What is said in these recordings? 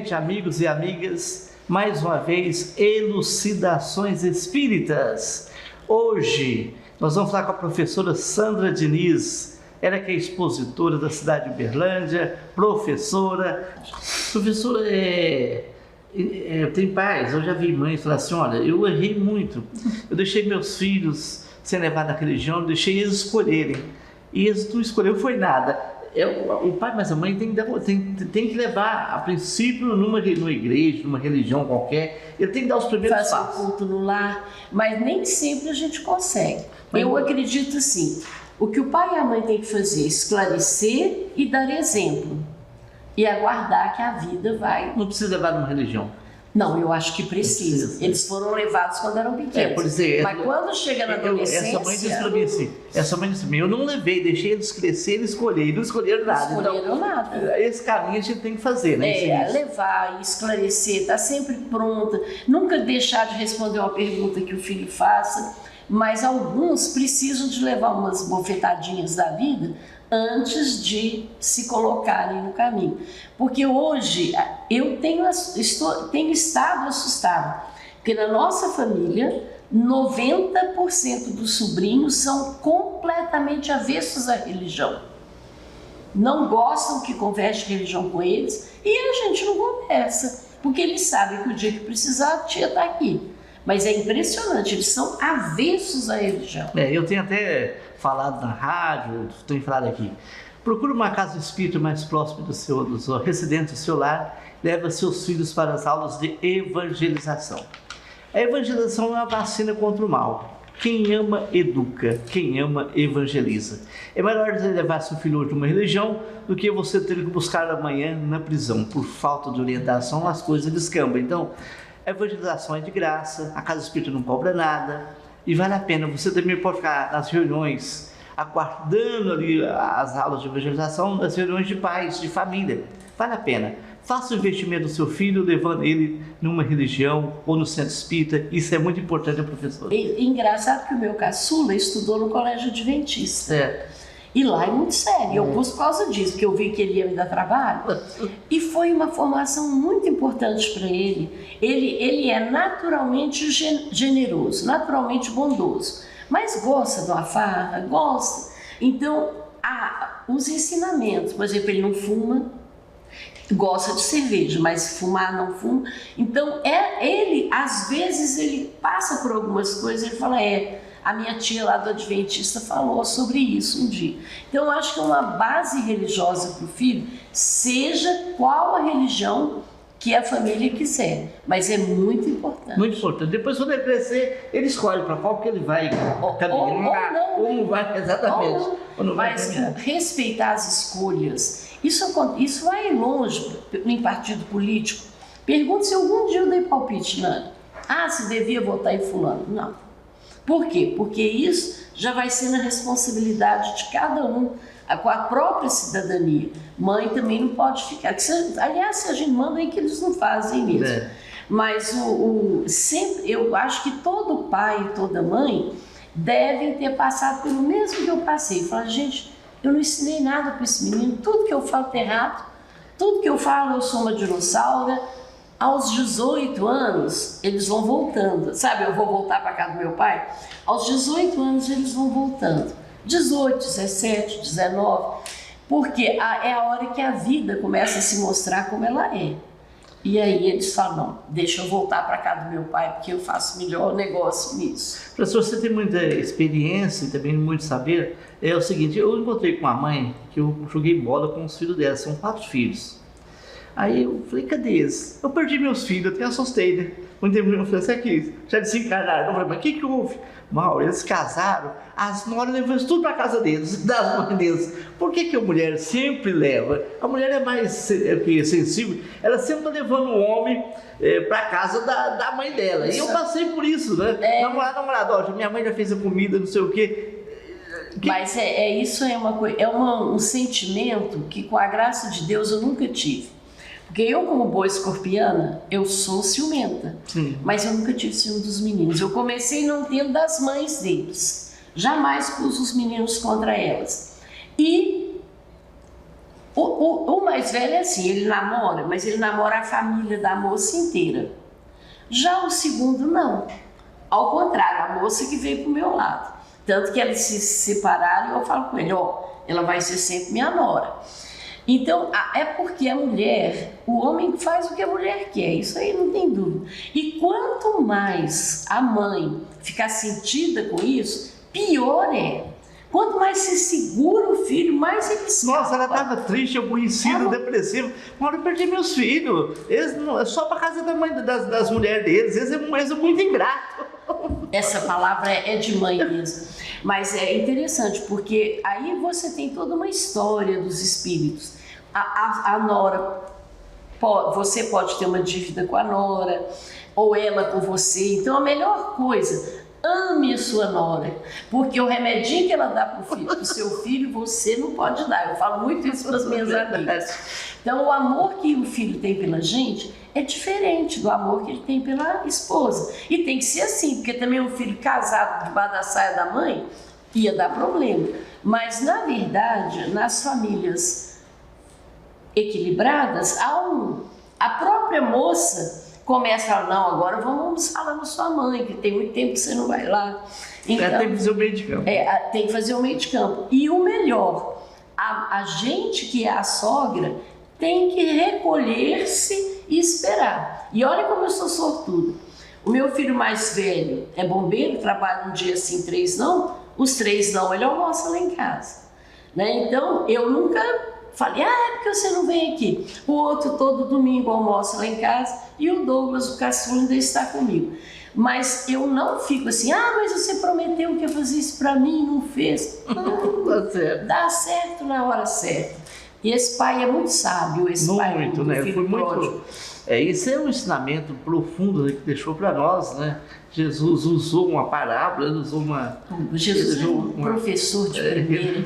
gente, amigos e amigas, mais uma vez, Elucidações Espíritas. Hoje nós vamos falar com a professora Sandra Diniz, ela que é expositora da cidade de Uberlândia, professora. Professora, tem pais, eu já vi mães falar assim, olha, eu errei muito, eu deixei meus filhos serem levados na religião, deixei eles escolherem, e eles não escolheram foi nada. O pai, mas a mãe tem que levar, a princípio, numa igreja, numa religião qualquer, ele tem que dar os primeiros passos. Fazer o culto no lar, mas nem sempre a gente consegue. Eu acredito assim, o que o pai e a mãe têm que fazer é esclarecer e dar exemplo. E aguardar que a vida vai... Não precisa levar numa religião. Não, eu acho que precisa. Eles foram levados quando eram pequenos. Por dizer, mas quando chega na adolescência... Essa mãe disse assim, eu não levei, deixei eles crescerem e escolherem. Não escolheram nada. Não escolheram nada. Esse caminho a gente tem que fazer, né? Levar e esclarecer, estar sempre pronta. Nunca deixar de responder uma pergunta que o filho faça. Mas alguns precisam de levar umas bofetadinhas da vida antes de se colocarem no caminho. Porque hoje eu tenho estado assustada, porque na nossa família 90% dos sobrinhos são completamente avessos à religião. Não gostam que converse de religião com eles e a gente não conversa, porque eles sabem que o dia que precisar a tia está aqui. Mas é impressionante, eles são avessos à religião. Eu tenho até falado na rádio, tenho falado aqui. Procure uma casa espírita mais próxima do seu residente do seu lar, leva seus filhos para as aulas de evangelização. A evangelização é uma vacina contra o mal. Quem ama, educa. Quem ama, evangeliza. É melhor levar seu filho hoje numa religião do que você ter que buscar amanhã na prisão. Por falta de orientação, as coisas descambam. Então, a evangelização é de graça, a casa espírita não cobra nada e vale a pena. Você também pode ficar nas reuniões, aguardando ali as aulas de evangelização, nas reuniões de pais, de família. Vale a pena. Faça o investimento do seu filho, levando ele numa religião ou no centro espírita. Isso é muito importante, professor. Engraçado que o meu caçula estudou no colégio adventista. E lá é muito sério, eu pus por causa disso, porque eu vi que ele ia me dar trabalho. E foi uma formação muito importante para ele. Ele é naturalmente generoso, naturalmente bondoso, mas gosta de uma farra, gosta. Então, os ensinamentos, por exemplo, ele não fuma, gosta de cerveja, mas fumar não fuma. Então, ele, às vezes, ele passa por algumas coisas, ele fala, a minha tia lá do Adventista falou sobre isso um dia. Então, eu acho que é uma base religiosa para o filho, seja qual a religião que a família quiser, mas é muito importante. Muito importante. Depois, quando ele crescer, ele escolhe para qual que ele vai caminhar. Ou não vai, exatamente. Ou não vai respeitar as escolhas. Isso vai longe em partido político. Pergunte se algum dia eu dei palpite, Nani. Se devia votar em fulano. Não. Por quê? Porque isso já vai ser na responsabilidade de cada um, com a própria cidadania. Mãe também não pode ficar. Aliás, se a gente manda é que eles não fazem mesmo. Mas sempre, eu acho que todo pai e toda mãe devem ter passado pelo mesmo que eu passei. Falar, gente, eu não ensinei nada para esse menino, tudo que eu falo está errado, tudo que eu falo eu sou uma dinossauro. Aos 18 anos, eles vão voltando. Sabe, eu vou voltar para casa do meu pai? Aos 18 anos, eles vão voltando. 18, 17, 19. Porque é a hora que a vida começa a se mostrar como ela é. E aí eles falam, não, deixa eu voltar para casa do meu pai, porque eu faço melhor negócio nisso. Professor, você tem muita experiência e também muito saber. É o seguinte, eu encontrei com uma mãe que eu joguei bola com os filhos dela, são 4 filhos. Aí eu falei, cadê eles? Eu perdi meus filhos, eu até assustei, né? Um tempo eu falei, aqui, já desencarnaram. Eu falei, mas o que houve? Mauro, eles casaram, as noras levam tudo para casa deles, das mães deles. Por que a mulher sempre leva? A mulher é mais sensível, ela sempre está levando o homem para casa da mãe dela. E eu passei por isso, né? Namorado, ó, minha mãe já fez a comida, não sei o quê. Mas isso é um sentimento que, com a graça de Deus, eu nunca tive. Porque eu, como boa escorpiana, eu sou ciumenta. Sim. Mas eu nunca tive ciúme dos meninos. Eu comecei não tendo das mães deles. Jamais pus os meninos contra elas. E O mais velho é assim, ele namora, mas ele namora a família da moça inteira. Já o segundo, não. Ao contrário, a moça que veio pro meu lado. Tanto que eles se separaram e eu falo com ele, ó, ela vai ser sempre minha nora. Então, é porque a mulher, o homem faz o que a mulher quer, isso aí não tem dúvida. E quanto mais a mãe ficar sentida com isso, pior é. Quanto mais se segura o filho, mais ele escapa. Nossa, ela estava triste, aborrecida, depressiva. Uma hora eu perdi meus filhos. Eles não, é só para casa da mãe, das mulheres deles. Eles são muito ingratos. Essa palavra é de mãe mesmo. Mas é interessante, porque aí você tem toda uma história dos espíritos. A nora, você pode ter uma dívida com a nora, ou ela com você. Então a melhor coisa, ame a sua nora, porque o remedinho que ela dá pro seu filho, você não pode dar. Eu falo muito isso para as minhas amigas. Então o amor que o filho tem pela gente é diferente do amor que ele tem pela esposa. E tem que ser assim, porque também um filho casado debaixo da saia da mãe ia dar problema. Mas na verdade, nas famílias equilibradas, a própria moça começa a falar, não, agora vamos falar com sua mãe, que tem muito tempo que você não vai lá. Então, tem que fazer o meio de campo. Tem que fazer o meio de campo. E o melhor, a gente que é a sogra tem que recolher-se e esperar. E olha como eu sou sortuda. O meu filho mais velho é bombeiro, trabalha um dia assim, 3 não, os 3 não, ele almoça lá em casa. Né? Então, eu nunca falei, é porque você não vem aqui. O outro todo domingo almoça lá em casa e o Douglas, o caçula, ainda está comigo. Mas eu não fico assim, mas você prometeu que ia fazer isso para mim e não fez. Não, dá certo na hora certa. E esse pai é muito sábio, esse muito, pai do né? filho pródigo. Isso é um ensinamento profundo que deixou para nós, né? Jesus usou uma parábola, usou uma... Jesus é um professor de primeira.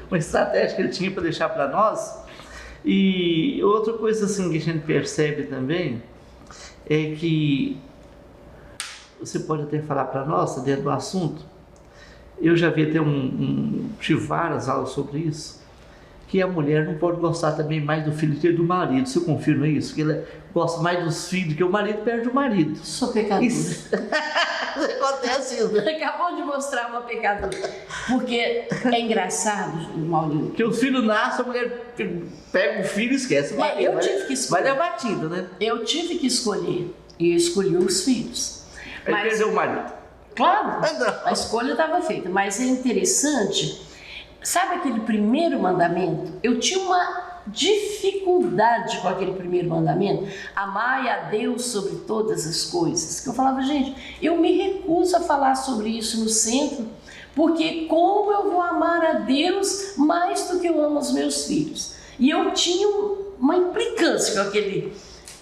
Uma estratégia que ele tinha para deixar para nós. E outra coisa assim que a gente percebe também é que você pode até falar para nós, dentro do assunto, eu já vi até tive várias aulas sobre isso, que a mulher não pode gostar também mais do filho que do marido. Você confirma isso? Que ela gosta mais dos filhos, que o marido perde o marido. Sou pecadora. Isso. Acontece isso. Acabou de mostrar uma pecadora. Porque é engraçado, Maurinho. Que o filho nasce, a mulher pega o filho e esquece o marido. Eu tive que escolher. Vai dar batida, né? Eu tive que escolher. E eu escolhi os filhos. Ele perdeu o marido. Claro, a escolha estava feita. Mas é interessante. Sabe aquele primeiro mandamento? Eu tinha uma dificuldade com aquele primeiro mandamento. Amai a Deus sobre todas as coisas. Que eu falava, gente, eu me recuso a falar sobre isso no centro, porque como eu vou amar a Deus mais do que eu amo os meus filhos? E eu tinha uma implicância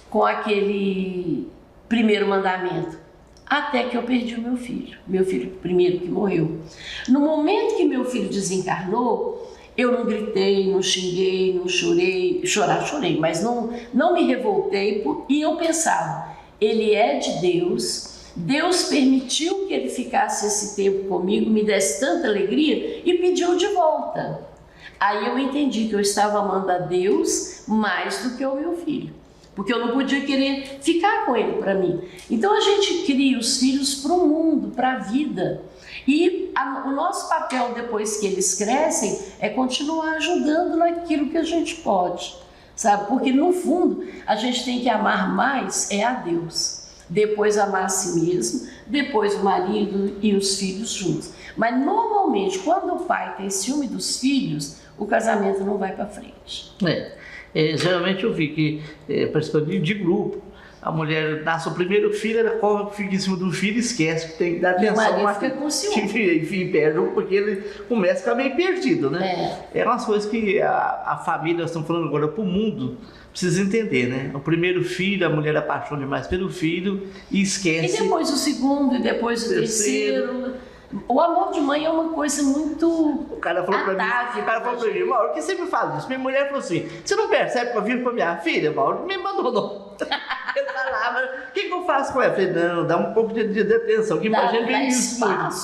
com aquele primeiro mandamento. Até que eu perdi o meu filho primeiro que morreu. No momento que meu filho desencarnou, eu não gritei, não xinguei, não chorei, chorei, mas não me revoltei, e eu pensava, ele é de Deus, Deus permitiu que ele ficasse esse tempo comigo, me desse tanta alegria e pediu de volta. Aí eu entendi que eu estava amando a Deus mais do que o meu filho. Porque eu não podia querer ficar com ele para mim. Então a gente cria os filhos para o mundo, para a vida. E o nosso papel depois que eles crescem é continuar ajudando naquilo que a gente pode, sabe? Porque no fundo a gente tem que amar mais a Deus. Depois amar a si mesmo, depois o marido e os filhos juntos. Mas normalmente quando o pai tem ciúme dos filhos, o casamento não vai para frente. Geralmente eu vi que, participando de grupo, a mulher nasce o primeiro filho, ela fica em cima do filho e esquece que tem que dar atenção. E o marido fica com ciúme. Enfim, perde, porque ele começa a ficar meio perdido, né? É umas coisas que a família, nós estamos falando agora para o mundo, precisa entender, né? O primeiro filho, a mulher apaixona demais pelo filho e esquece. E depois o segundo, e depois o terceiro. O amor de mãe é uma coisa muito O cara falou pra mim, Mauro, o que você me fala disso? Minha mulher falou assim, você não percebe que eu vivo pra minha filha, Mauro? Me abandonou. Eu falava, o que eu faço com ela? Eu falei, não, dá um pouco de atenção, que pra gente vem isso muito.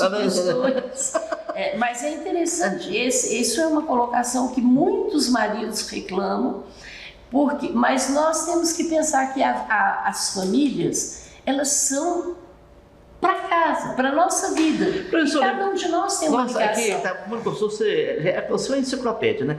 Mas é interessante, isso é uma colocação que muitos maridos reclamam, mas nós temos que pensar que as famílias, elas são para casa, para a nossa vida. Professor, cada um de nós tem uma ligação. Aqui está muito gostoso, você é uma enciclopédia, né?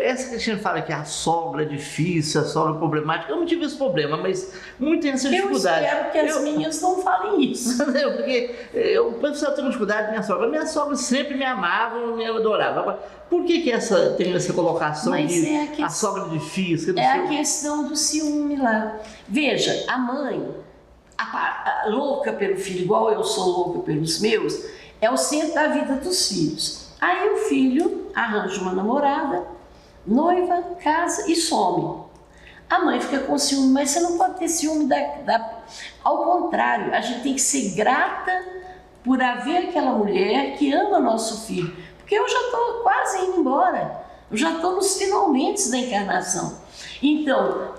Essa que a gente fala que a sogra é difícil, a sogra é problemática, eu não tive esse problema, mas muito tem essa dificuldade. Eu espero que as meninas não falem isso. Porque eu tenho dificuldade com minha sogra sempre me amava, me adorava. Agora, por que tem essa colocação de a sogra é difícil? A questão do ciúme lá. Veja, a mãe, a louca pelo filho, igual eu sou louca pelos meus, é o centro da vida dos filhos. Aí o filho arranja uma namorada, noiva, casa e some. A mãe fica com ciúme, mas você não pode ter ciúme Ao contrário, a gente tem que ser grata por haver aquela mulher que ama nosso filho. Porque eu já estou quase indo embora, eu já estou nos finalmente da encarnação. Então,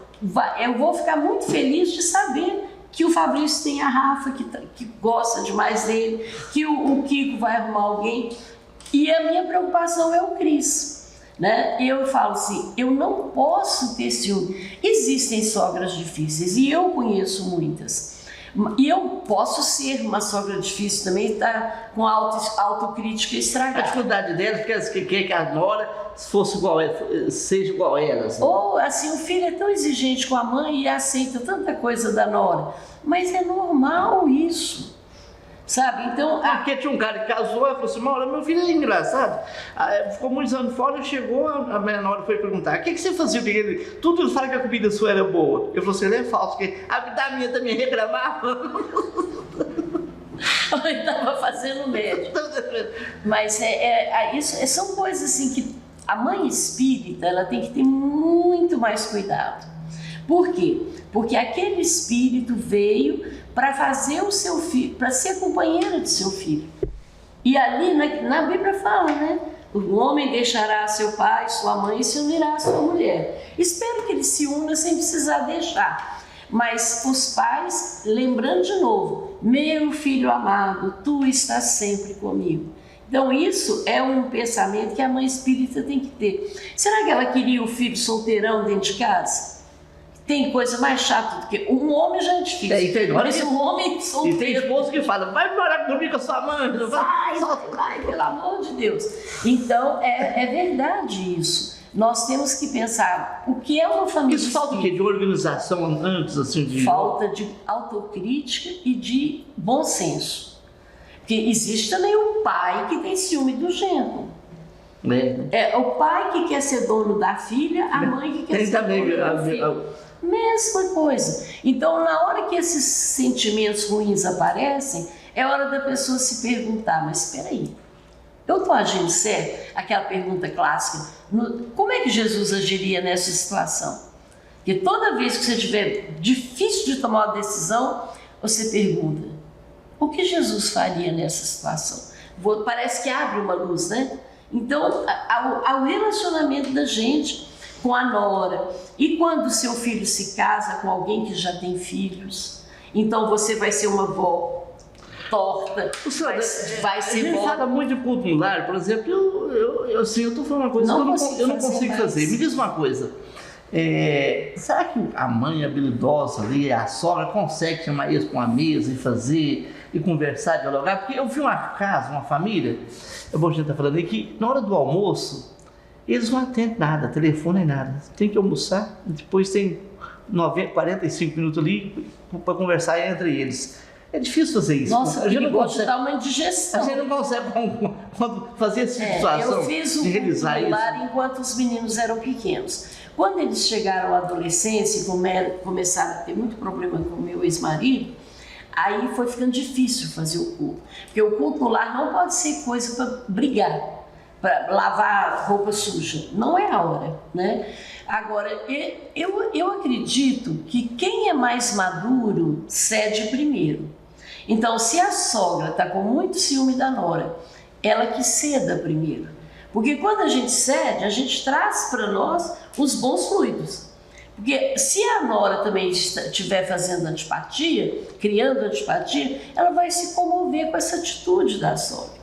eu vou ficar muito feliz de saber que o Fabrício tem a Rafa, que gosta demais dele, que o Kiko vai arrumar alguém. E a minha preocupação é o Cris. Né? Eu falo assim, eu não posso ter ciúme. Existem sogras difíceis e eu conheço muitas. E eu posso ser uma sogra difícil também, estar com autocrítica estragada. A dificuldade delas, porque elas querem que a nora seja igual a elas. Ou assim, o filho é tão exigente com a mãe e aceita tanta coisa da nora. Mas é normal isso. Sabe? Então. Porque tinha um cara que casou e falou assim: Maura, meu filho é engraçado. Ficou muitos anos fora, chegou, a minha nora foi perguntar: o que você fazia? Tudo ele fala que a comida sua era boa. Eu falei assim: ele é falso, porque a da minha também reclamava. Ele estava fazendo médico. Mas isso são coisas assim que a mãe espírita ela tem que ter muito mais cuidado. Por quê? Porque aquele espírito veio para fazer o seu filho, para ser companheira de seu filho. E ali na Bíblia fala, né? O homem deixará seu pai, sua mãe e se unirá à sua mulher. Espero que ele se una sem precisar deixar. Mas os pais, lembrando de novo, meu filho amado, tu estás sempre comigo. Então isso é um pensamento que a mãe espírita tem que ter. Será que ela queria o filho solteirão dentro de casa? Tem coisa mais chata do que... Um homem já é difícil, mas um homem solteiro... E tem esposo que fala, vai morar comigo com a sua mãe. Vai, pelo amor de Deus. Então, é verdade isso. Nós temos que pensar, o que é uma família... Isso falta o quê? De organização antes, assim? Falta de autocrítica e de bom senso. Porque existe também o pai que tem ciúme do genro. É o pai que quer ser dono da filha, a mãe que quer ser dono da filha. Mesma coisa. Então, na hora que esses sentimentos ruins aparecem, é hora da pessoa se perguntar, mas espera aí, eu estou agindo certo? Aquela pergunta clássica, como é que Jesus agiria nessa situação? Porque toda vez que você tiver difícil de tomar uma decisão, você pergunta, o que Jesus faria nessa situação? Parece que abre uma luz, né? Então, ao relacionamento da gente com a nora. E quando seu filho se casa com alguém que já tem filhos, então você vai ser uma avó torta, vai ser vó. Fala muito de culto no lar, por exemplo, eu estou falando uma coisa que eu não consigo fazer. Me diz uma coisa, será que a mãe habilidosa ali, a sogra, consegue chamar eles para uma mesa e fazer, e conversar, dialogar? Porque eu vi uma família, é bom a gente estar falando aí, que na hora do almoço, eles não atendem nada, telefone nem nada. Tem que almoçar, depois tem 45 minutos ali para conversar entre eles. É difícil fazer isso. Nossa, a gente não consegue dar uma indigestão. A gente não consegue fazer essa situação. Eu fiz um lar enquanto os meninos eram pequenos. Quando eles chegaram à adolescência e começaram a ter muito problema com o meu ex-marido, aí foi ficando difícil fazer o culto. Porque o culto no lar não pode ser coisa para brigar, para lavar roupa suja. Não é a hora, né? Agora, eu acredito que quem é mais maduro cede primeiro. Então, se a sogra está com muito ciúme da nora, ela que ceda primeiro. Porque quando a gente cede, a gente traz para nós os bons fluidos. Porque se a nora também estiver fazendo antipatia, criando antipatia, ela vai se comover com essa atitude da sogra.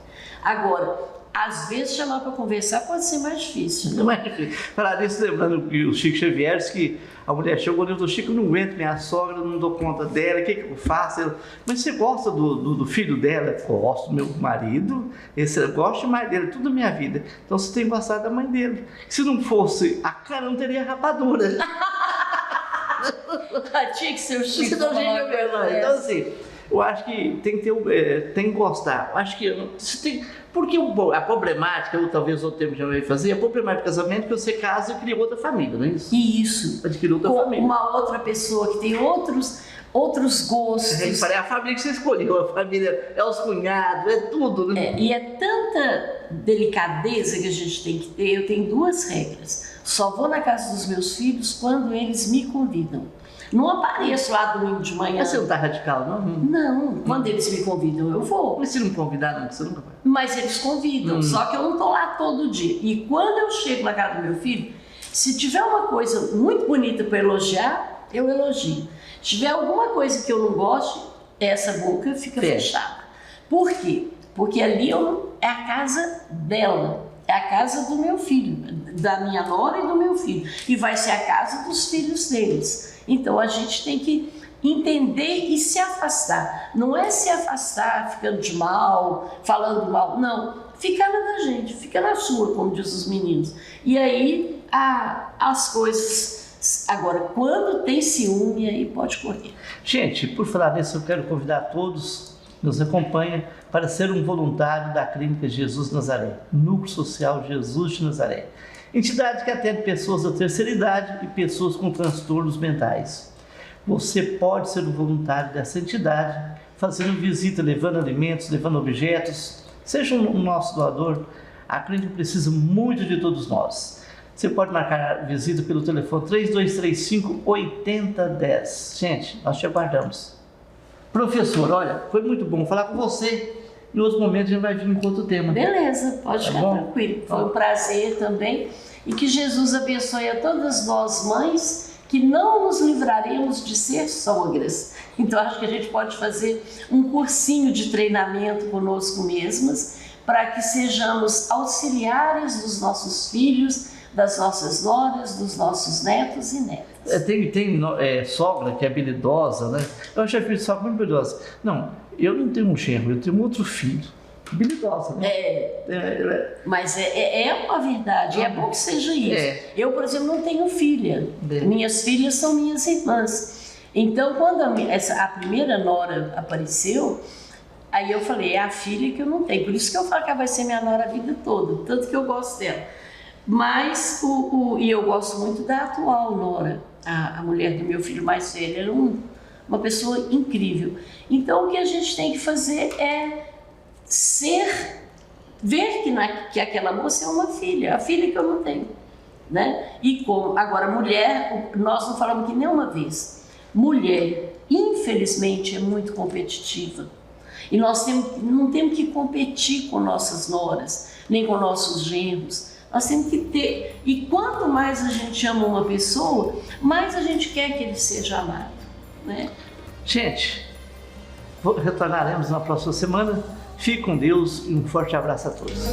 Agora, às vezes chamar para conversar pode ser mais difícil. Não é difícil. Falar disso, lembrando que o Chico Xavier, que a mulher chegou e falou: Chico, não aguento minha sogra, não dou conta dela, o que eu faço? Mas você gosta do filho dela? Gosto do meu marido, eu gosto mais dele, tudo da minha vida. Então você tem que gostar da mãe dele. Se não fosse a cara, não teria rapadura. Tinha que ser o Chico. Então, assim, eu acho que tem que ter, tem que gostar. Eu acho que você tem. Porque a problemática, ou talvez outro tempo já vai fazer, a problemática do casamento é que você casa e cria outra família, não é isso? Isso. Adquire outra família. Uma outra pessoa que tem outros gostos. É a família que você escolheu, a família é os cunhados, é tudo, né? E é tanta delicadeza que a gente tem que ter. Eu tenho 2 regras. Só vou na casa dos meus filhos quando eles me convidam. Não apareço lá domingo de manhã. Mas você não está radical, não? Não, quando eles me convidam, eu vou. Mas se não convidar, não, você nunca vai. Mas eles convidam, só que eu não estou lá todo dia. E quando eu chego na casa do meu filho, se tiver uma coisa muito bonita para elogiar, eu elogio. Se tiver alguma coisa que eu não goste, essa boca fica fechada. Por quê? Porque ali é a casa dela, é a casa do meu filho, da minha nora e do meu filho. E vai ser a casa dos filhos deles. Então a gente tem que entender e se afastar. Não é se afastar ficando de mal, falando mal, não. Fica na da gente, fica na sua, como diz os meninos. E aí as coisas. Agora, quando tem ciúme, aí pode correr. Gente, por falar nisso, eu quero convidar todos que nos acompanham para ser um voluntário da Clínica Jesus Nazaré, Núcleo Social Jesus de Nazaré. Entidade que atende pessoas da terceira idade e pessoas com transtornos mentais. Você pode ser um voluntário dessa entidade, fazendo visita, levando alimentos, levando objetos. Seja um nosso doador. A clínica precisa muito de todos nós. Você pode marcar a visita pelo telefone 3235-8010. Gente, nós te aguardamos. Professor, olha, foi muito bom falar com você. Em outros momentos a gente vai vir com outro tema. Beleza, pode ficar tranquilo. Foi um prazer também. E que Jesus abençoe a todas nós mães, que não nos livraremos de ser sogras. Então acho que a gente pode fazer um cursinho de treinamento conosco mesmas, para que sejamos auxiliares dos nossos filhos, das nossas noras, dos nossos netos e netas. Tem sogra que é habilidosa, né? Eu já fiz sogra muito habilidosa. Não, eu não tenho um genro, eu tenho um outro filho. Habilidosa, né? Mas é uma verdade, é bom que seja isso. Eu, por exemplo, não tenho filha. Minhas filhas são minhas irmãs. Então, quando a primeira nora apareceu, aí eu falei, é a filha que eu não tenho. Por isso que eu falo que ela vai ser minha nora a vida toda, tanto que eu gosto dela. Mas, e eu gosto muito da atual nora, a mulher do meu filho mais velho, ela é uma pessoa incrível. Então, o que a gente tem que fazer é ver que aquela moça é uma filha, a filha que eu não tenho, né? Agora, mulher, nós não falamos que nenhuma vez, mulher, infelizmente, é muito competitiva. E nós não temos que competir com nossas noras, nem com nossos genros. Nós temos que ter. E quanto mais a gente ama uma pessoa, mais a gente quer que ele seja amado, né? Gente, retornaremos na próxima semana. Fique com Deus e um forte abraço a todos.